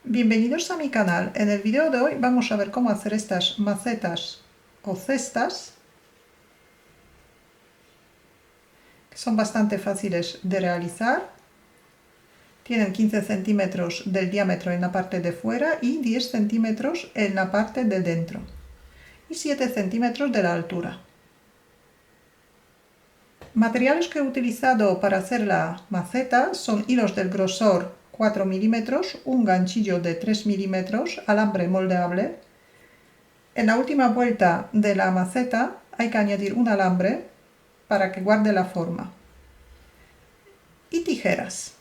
Bienvenidos a mi canal. En el video de hoy vamos a ver cómo hacer estas macetas o cestas, que son bastante fáciles de realizar. Tienen 15 centímetros del diámetro en la parte de fuera y 10 centímetros en la parte de dentro y 7 centímetros de la altura. Materiales que he utilizado para hacer la maceta son hilos del grosor 4 milímetros, un ganchillo de 3 milímetros, alambre moldeable. En la última vuelta de la maceta hay que añadir un alambre para que guarde la forma. Y tijeras.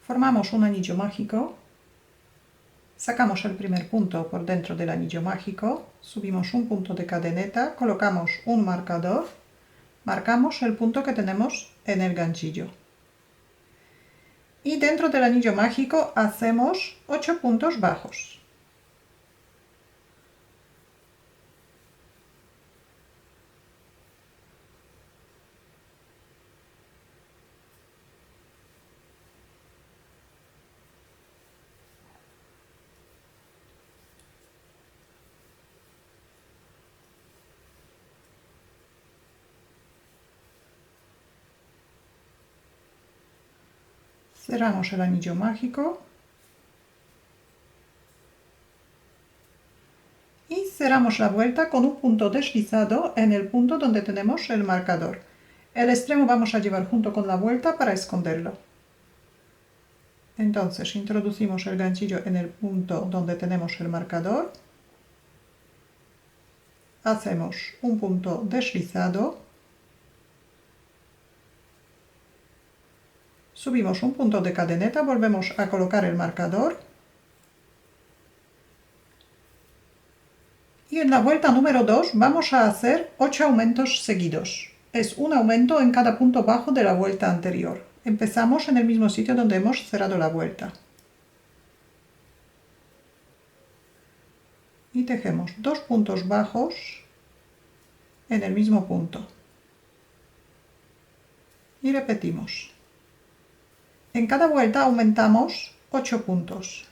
Formamos un anillo mágico. Sacamos el primer punto por dentro del anillo mágico. Subimos un punto de cadeneta. Colocamos un marcador. Marcamos el punto que tenemos en el ganchillo. Y dentro del anillo mágico hacemos 8 puntos bajos. Cerramos el anillo mágico y cerramos la vuelta con un punto deslizado en el punto donde tenemos el marcador. El extremo vamos a llevar junto con la vuelta para esconderlo. Entonces introducimos el ganchillo en el punto donde tenemos el marcador. Hacemos un punto deslizado. Subimos un punto de cadeneta, volvemos a colocar el marcador. Y en la vuelta número 2 vamos a hacer 8 aumentos seguidos. Es un aumento en cada punto bajo de la vuelta anterior. Empezamos en el mismo sitio donde hemos cerrado la vuelta. Y tejemos 2 puntos bajos en el mismo punto. Y repetimos. En cada vuelta aumentamos 8 puntos.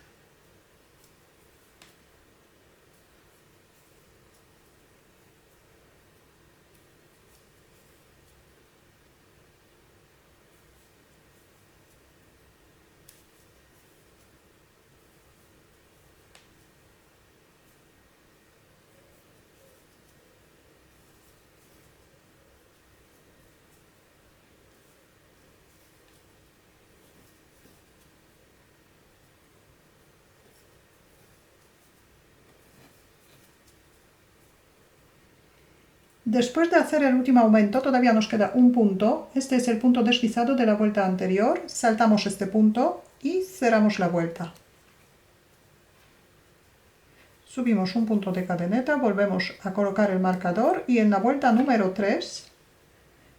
Después de hacer el último aumento todavía nos queda un punto. Este es el punto deslizado de la vuelta anterior. Saltamos este punto y cerramos la vuelta. Subimos un punto de cadeneta, volvemos a colocar el marcador y en la vuelta número 3,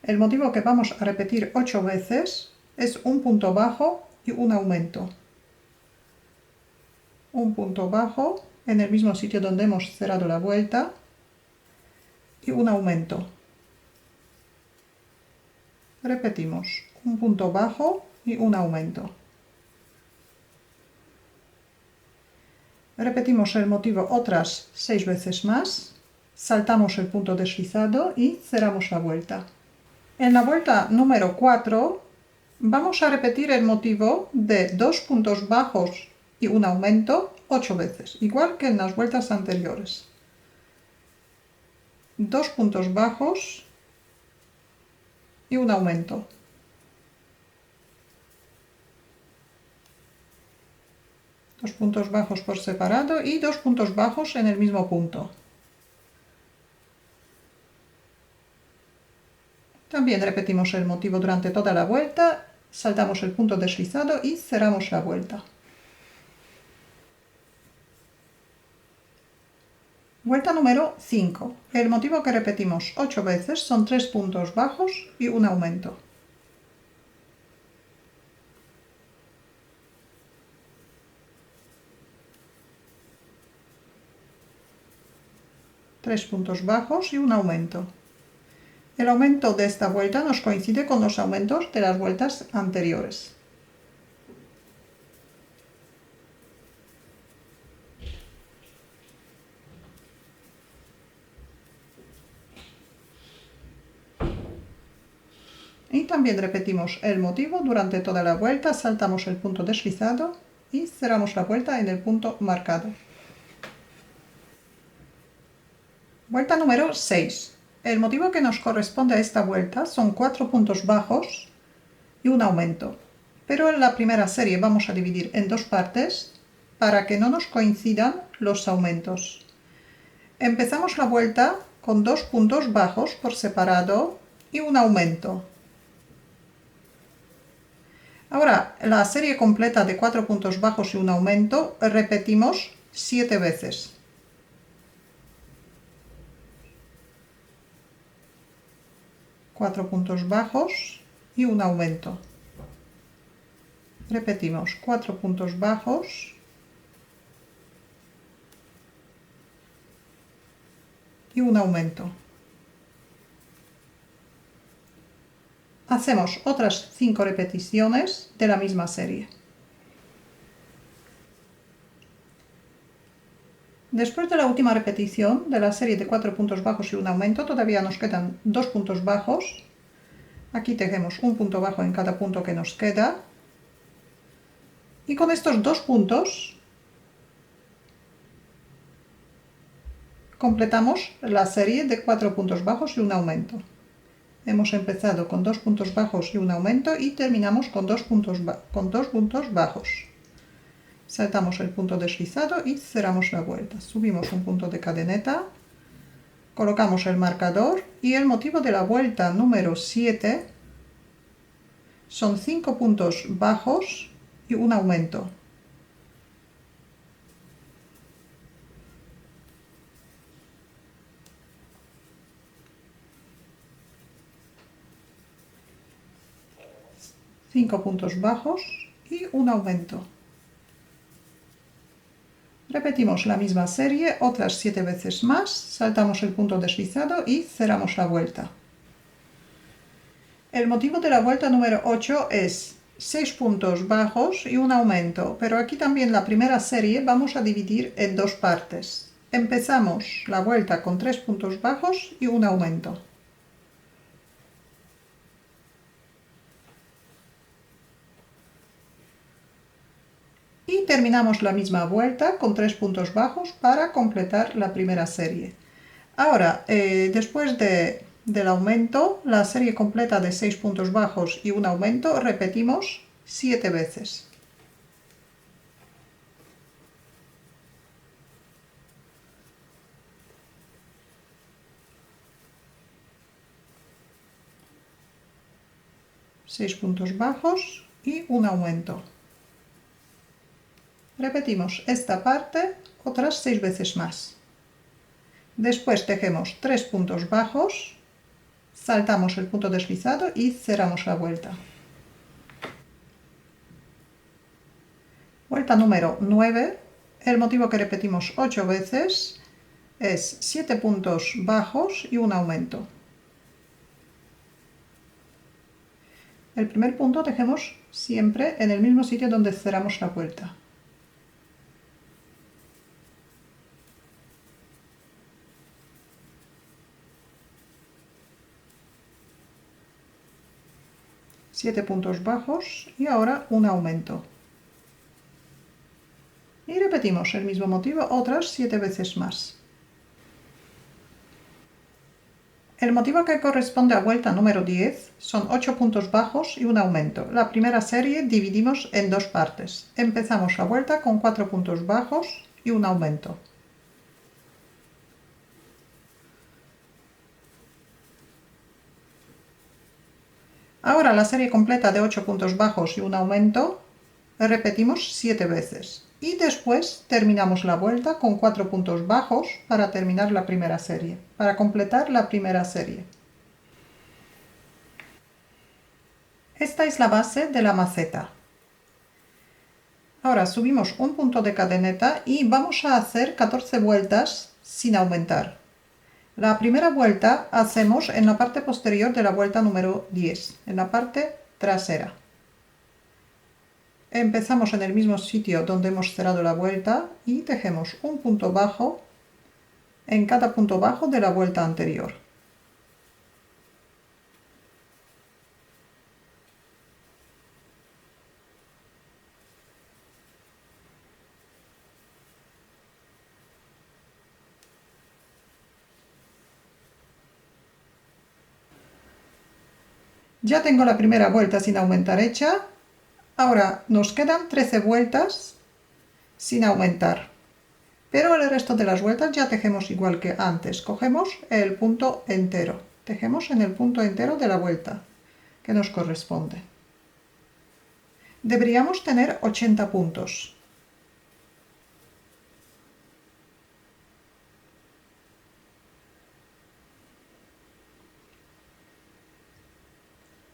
el motivo que vamos a repetir 8 veces es un punto bajo y un aumento. Un punto bajo en el mismo sitio donde hemos cerrado la vuelta y un aumento. Repetimos, un punto bajo y un aumento. Repetimos el motivo otras 6 veces más, saltamos el punto deslizado y cerramos la vuelta. En la vuelta número 4 vamos a repetir el motivo de 2 puntos bajos y un aumento 8 veces, igual que en las vueltas anteriores. 2 puntos bajos y un aumento. Dos puntos bajos por separado y 2 puntos bajos en el mismo punto. También repetimos el motivo durante toda la vuelta, saltamos el punto deslizado y cerramos la vuelta. Vuelta número 5. El motivo que repetimos 8 veces son 3 puntos bajos y un aumento. Tres puntos bajos y un aumento. El aumento de esta vuelta nos coincide con los aumentos de las vueltas anteriores. Y también repetimos el motivo durante toda la vuelta, saltamos el punto deslizado y cerramos la vuelta en el punto marcado. Vuelta número 6. El motivo que nos corresponde a esta vuelta son 4 puntos bajos y un aumento. Pero en la primera serie vamos a dividir en dos partes para que no nos coincidan los aumentos. Empezamos la vuelta con 2 puntos bajos por separado y un aumento. Ahora, la serie completa de 4 puntos bajos y un aumento repetimos 7 veces. Cuatro puntos bajos y un aumento. Repetimos 4 puntos bajos y un aumento. Hacemos otras 5 repeticiones de la misma serie. Después de la última repetición de la serie de 4 puntos bajos y un aumento, todavía nos quedan 2 puntos bajos. Aquí tejemos un punto bajo en cada punto que nos queda. Y con estos 2 puntos completamos la serie de 4 puntos bajos y un aumento. Hemos empezado con 2 puntos bajos y un aumento y terminamos con dos puntos bajos. Saltamos el punto deslizado y cerramos la vuelta. Subimos un punto de cadeneta, colocamos el marcador y el motivo de la vuelta número 7 son 5 puntos bajos y un aumento. Cinco puntos bajos y un aumento. Repetimos la misma serie otras 7 veces más, saltamos el punto deslizado y cerramos la vuelta. El motivo de la vuelta número 8 es 6 puntos bajos y un aumento, pero aquí también la primera serie vamos a dividir en dos partes. Empezamos la vuelta con 3 puntos bajos y un aumento. Y terminamos la misma vuelta con 3 puntos bajos para completar la primera serie. Ahora, después del aumento, la serie completa de 6 puntos bajos y un aumento, repetimos 7 veces. Seis puntos bajos y un aumento. Repetimos esta parte otras 6 veces más. Después tejemos 3 puntos bajos, saltamos el punto deslizado y cerramos la vuelta. Vuelta número 9. El motivo que repetimos 8 veces es 7 puntos bajos y un aumento. El primer punto tejemos siempre en el mismo sitio donde cerramos la vuelta. Siete puntos bajos y ahora un aumento. Y repetimos el mismo motivo otras 7 veces más. El motivo que corresponde a vuelta número 10 son 8 puntos bajos y un aumento. La primera serie dividimos en dos partes. Empezamos la vuelta con 4 puntos bajos y un aumento. Ahora la serie completa de 8 puntos bajos y un aumento repetimos 7 veces. Y después terminamos la vuelta con 4 puntos bajos para terminar la primera serie, para completar la primera serie. Esta es la base de la maceta. Ahora subimos un punto de cadeneta y vamos a hacer 14 vueltas sin aumentar. La primera vuelta hacemos en la parte posterior de la vuelta número 10, en la parte trasera. Empezamos en el mismo sitio donde hemos cerrado la vuelta y tejemos un punto bajo en cada punto bajo de la vuelta anterior. Ya tengo la primera vuelta sin aumentar hecha. Ahora nos quedan 13 vueltas sin aumentar. Pero el resto de las vueltas ya tejemos igual que antes. Cogemos el punto entero. Tejemos en el punto entero de la vuelta que nos corresponde. Deberíamos tener 80 puntos.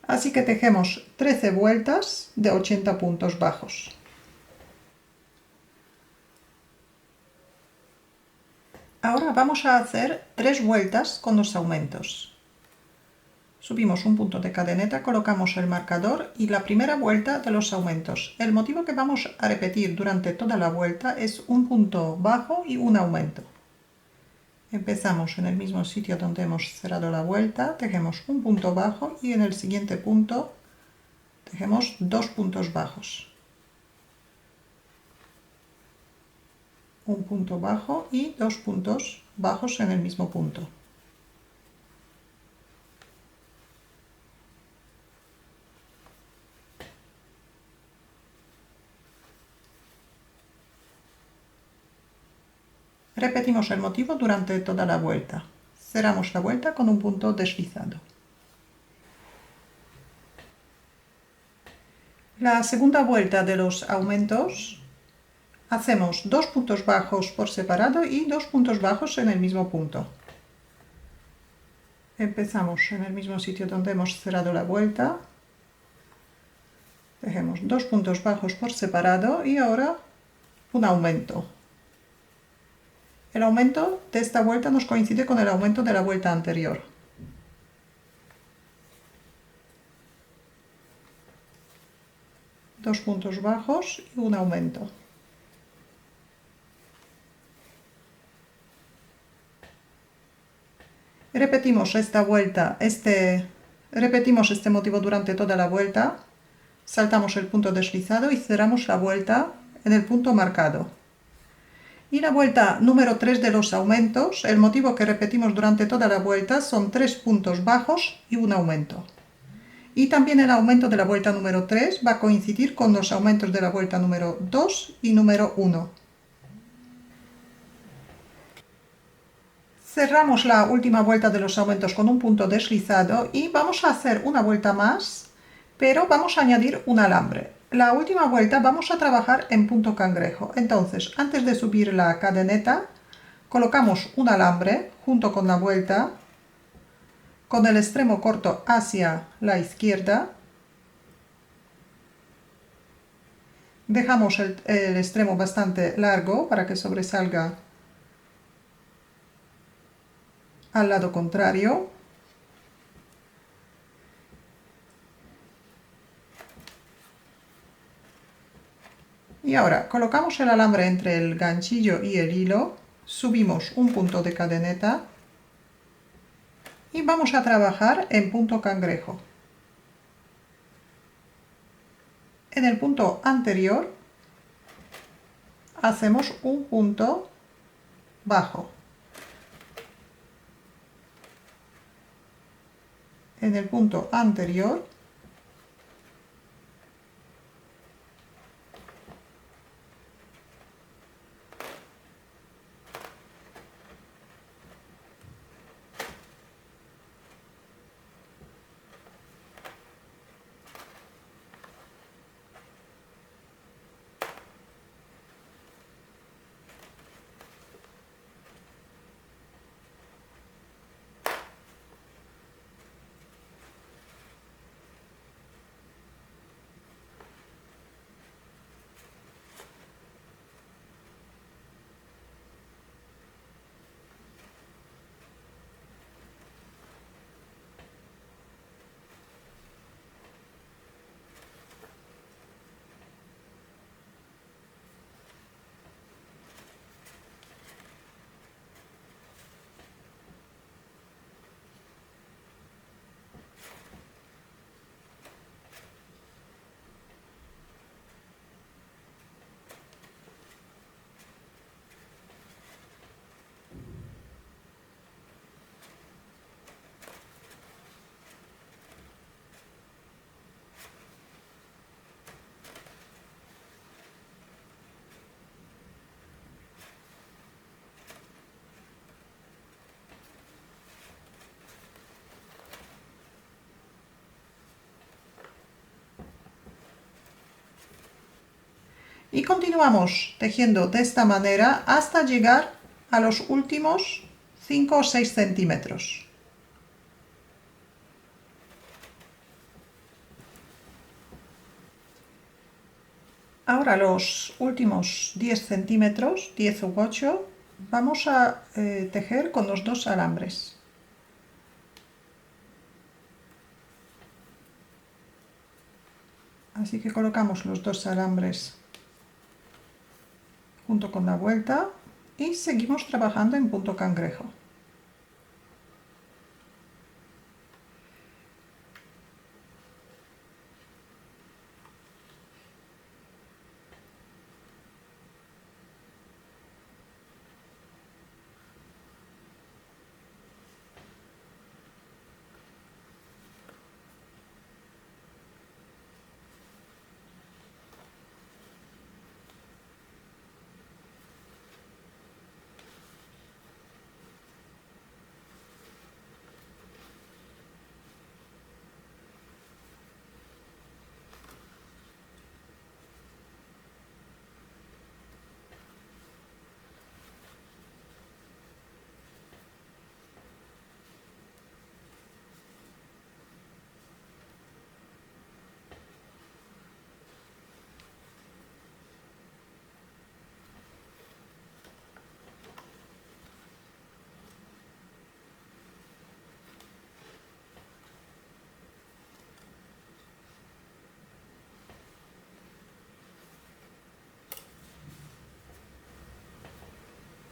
Así que tejemos 13 vueltas de 80 puntos bajos. Ahora vamos a hacer 3 vueltas con los aumentos. Subimos un punto de cadeneta, colocamos el marcador y la primera vuelta de los aumentos. El motivo que vamos a repetir durante toda la vuelta es un punto bajo y un aumento. Empezamos en el mismo sitio donde hemos cerrado la vuelta, tejemos un punto bajo y en el siguiente punto tejemos 2 puntos bajos. Un punto bajo y 2 puntos bajos en el mismo punto. Repetimos el motivo durante toda la vuelta. Cerramos la vuelta con un punto deslizado. La segunda vuelta de los aumentos hacemos 2 puntos bajos por separado y 2 puntos bajos en el mismo punto. Empezamos en el mismo sitio donde hemos cerrado la vuelta. Tejemos 2 puntos bajos por separado y ahora un aumento. El aumento de esta vuelta nos coincide con el aumento de la vuelta anterior. Dos puntos bajos y un aumento. Repetimos esta vuelta, repetimos este motivo durante toda la vuelta. Saltamos el punto deslizado y cerramos la vuelta en el punto marcado. Y la vuelta número 3 de los aumentos, el motivo que repetimos durante toda la vuelta son 3 puntos bajos y un aumento. Y también el aumento de la vuelta número 3 va a coincidir con los aumentos de la vuelta número 2 y número 1. Cerramos la última vuelta de los aumentos con un punto deslizado y vamos a hacer una vuelta más, pero vamos a añadir un alambre. La última vuelta vamos a trabajar en punto cangrejo. Entonces, antes de subir la cadeneta, colocamos un alambre junto con la vuelta, con el extremo corto hacia la izquierda. Dejamos el extremo bastante largo para que sobresalga al lado contrario. Y ahora colocamos el alambre entre el ganchillo y el hilo, subimos un punto de cadeneta y vamos a trabajar en punto cangrejo. En el punto anterior hacemos un punto bajo. En el punto anterior Y continuamos tejiendo de esta manera hasta llegar a los últimos 5 o 6 centímetros. Ahora los últimos 10 centímetros, 10 u 8, vamos a tejer con los dos alambres. Así que colocamos los dos alambres junto con la vuelta y seguimos trabajando en punto cangrejo.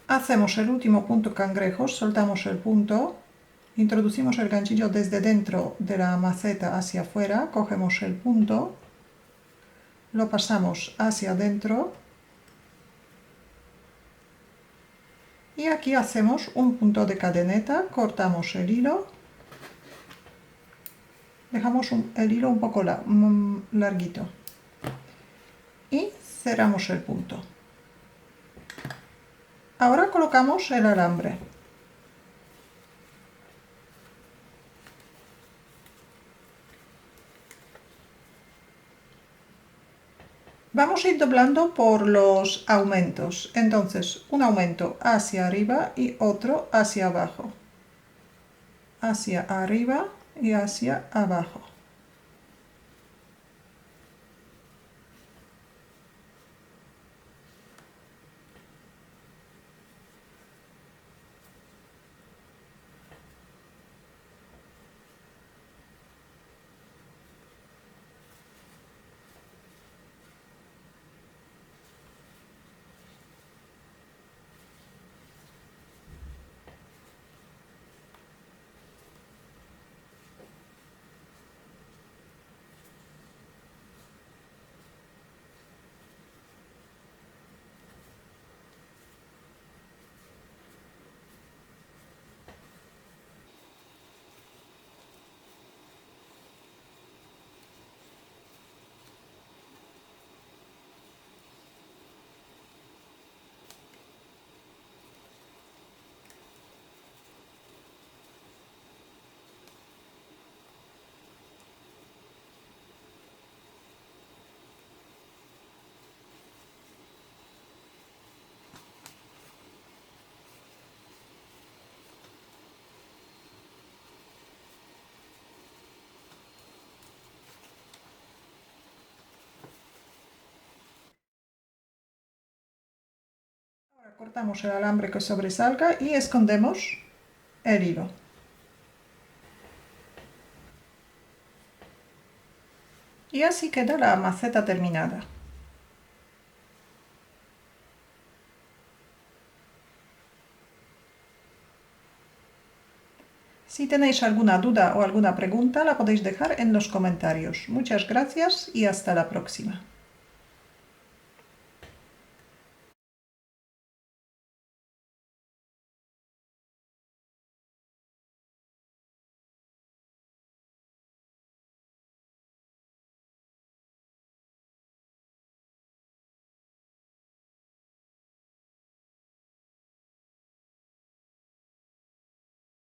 Hacemos el último punto cangrejo, soltamos el punto, introducimos el ganchillo desde dentro de la maceta hacia afuera, cogemos el punto, lo pasamos hacia adentro y aquí hacemos un punto de cadeneta, cortamos el hilo, dejamos el hilo un poco larguito y cerramos el punto. Ahora colocamos el alambre. Vamos a ir doblando por los aumentos. Entonces, un aumento hacia arriba y otro hacia abajo. Hacia arriba y hacia abajo. Ahora cortamos el alambre que sobresalga y escondemos el hilo. Y así queda la maceta terminada. Si tenéis alguna duda o alguna pregunta, la podéis dejar en los comentarios. Muchas gracias y hasta la próxima.